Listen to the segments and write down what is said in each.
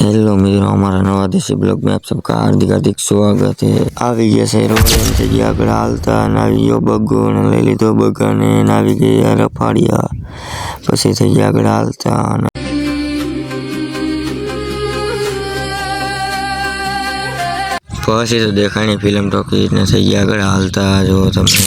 Hello मित्रों, हमारा नवा देसी ब्लॉग में आप सबका हार्दिक हार्दिक स्वागत है। આવી ગયા છે રોડ થઈ ગયા આગળ હાલતા આવી ગયો બગ્ગો ને લઈ લીધો બગ્ગાને આવી ગયા રફાડિયા પછી થઈ ગયા આગળ હાલતા પછી તો દેખાણી ફિલ્મ ટોકી ને થઈ ગયા આગળ હાલતા જો તમે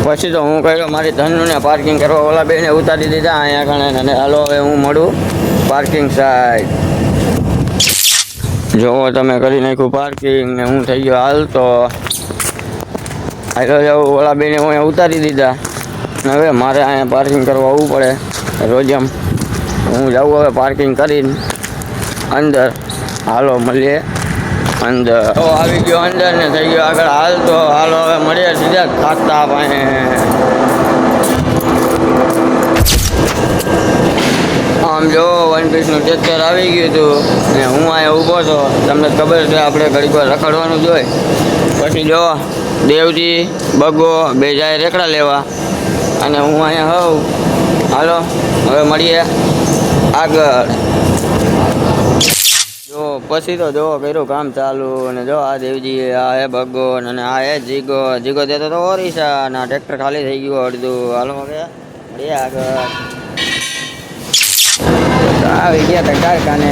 પછી તો હું કહ્યું મારી ધનને પાર્કિંગ કરવા ઓલા બેને ઉતારી દીધા અહીંયા કણે અને હાલો હવે હું મળું પાર્કિંગ સાઈડ જોવો તમે કરી નાખ્યું પાર્કિંગ ને હું થઈ ગયો હાલ તો હાલો જાઉં ઓલા બેને હું અહીંયા ઉતારી દીધા હવે મારે અહીંયા પાર્કિંગ કરવા આવવું પડે રોજ એમ હું જાઉં હવે પાર્કિંગ કરીને અંદર હાલો મળીએ અંદર તો આવી ગયો અંદર ને થઈ ગયો આગળ હાલ તો હાલો હવે મળીએ સીધા ખાતા પાસે આમ જો વન પીસનું ટ્રેક્ટર આવી ગયું હતું ને હું અહીંયા ઊભો હતો તમને ખબર છે આપણે ઘડીક વાર રખડવાનું જોઈએ પછી જો દેવજી બગો બે જાય રેકડા લેવા અને હું અહીંયા હોઉં હાલો હવે મળીએ આગળ જો પછી તો જો કર્યું કામ ચાલુ અને જો આ દેવજી આ હે બગો અને આ હે જીગો જીગો દેતો તો ઓરિસા ના ટ્રેક્ટર ખાલી થઈ ગયું અડધું હાલો હવે મળીએ આગળ આવી ગયા હતા કારખાને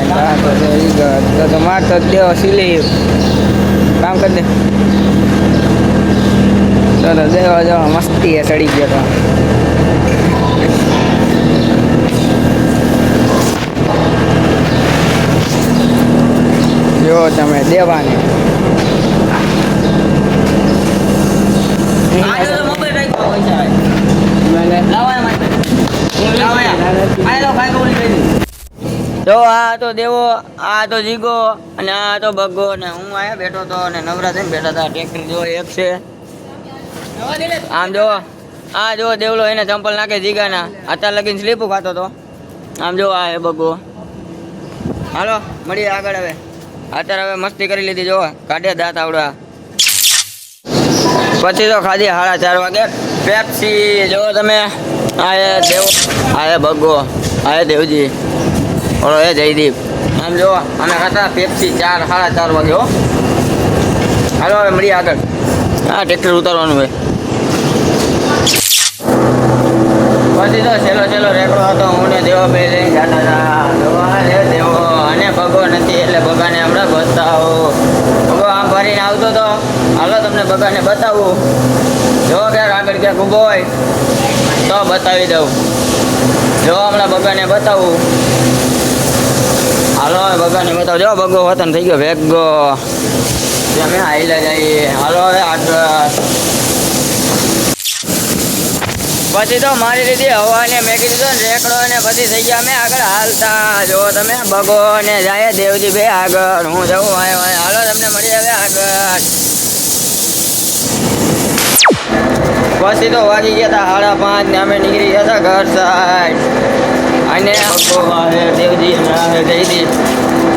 તો મારતો દેવો સિલી કામ કરી દે ચલો દેવા જવા મસ્તી એ ચડી ગયો તો જો તમે દેવાને જો આ તો દેવો આ તો જીગો અને આ તો બગ્ગો ને હું આયા બેઠો તો અને નવરા થઈને બેઠા હતા ટ્રેક્ટર જો એક છે આમ જો આ જો દેવલો એને ચંપલ નાખે જીગાના અત્યારે લગીને સ્લીપ ખાતો તો આમ જો આ હે બગ્ગો હાલો મળીએ આગળ હવે અત્યારે હવે મસ્તી કરી લીધી જો કાઢે દાંત આવડા પછી તો ખાધી 4:30 વાગે પેપ્સી જો તમે આ હે દેવો આ હે બગ્ગો આ હે દેવજી ઓલો હે જયદીપ આમ જો અમે ખાતા પેપ્સી 4:30 વાગે હો હાલો હવે મળીએ આગળ હા ટ્રેક્ટર ઉતારવાનું હોય પછી તો છેલ્લો રેકડો હતો હું ને દેવો બે લઈને જતા હતા દેવો અને બગો નથી એટલે બગાને હમણાં બતાવો બગો આમ ભરીને આવતો તો હાલો તમને બગાને બતાવું જો ક્યાંક આગળ ક્યાંક ઊભો હોય તો બતાવી દઉં જો હમણાં બગાને બતાવું હાલો બગાને બતાવો જો બગો વતન થઈ ગયો ભેગો અમે હાઈલા જઈએ હાલો હવે આગળ પછી તો મારી લીધી હવાને મેં કીધું ને રેકડો ને પછી થઈ ગયા અમે આગળ હાલતા જો તમે બગો ને જાય દેવજી બે આગળ હું જવું હાલો તમને મળી હવે આગળ પછી તો વાગી ગયા હતા 5:30 ને અમે નીકળી ગયા હતા ઘર સાઈડ અને બગો આવે દેવજી આવે જયદીપ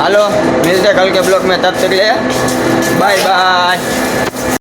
હાલો મિલતે કલ के ब्लॉग में तब तक ले बाय बाय।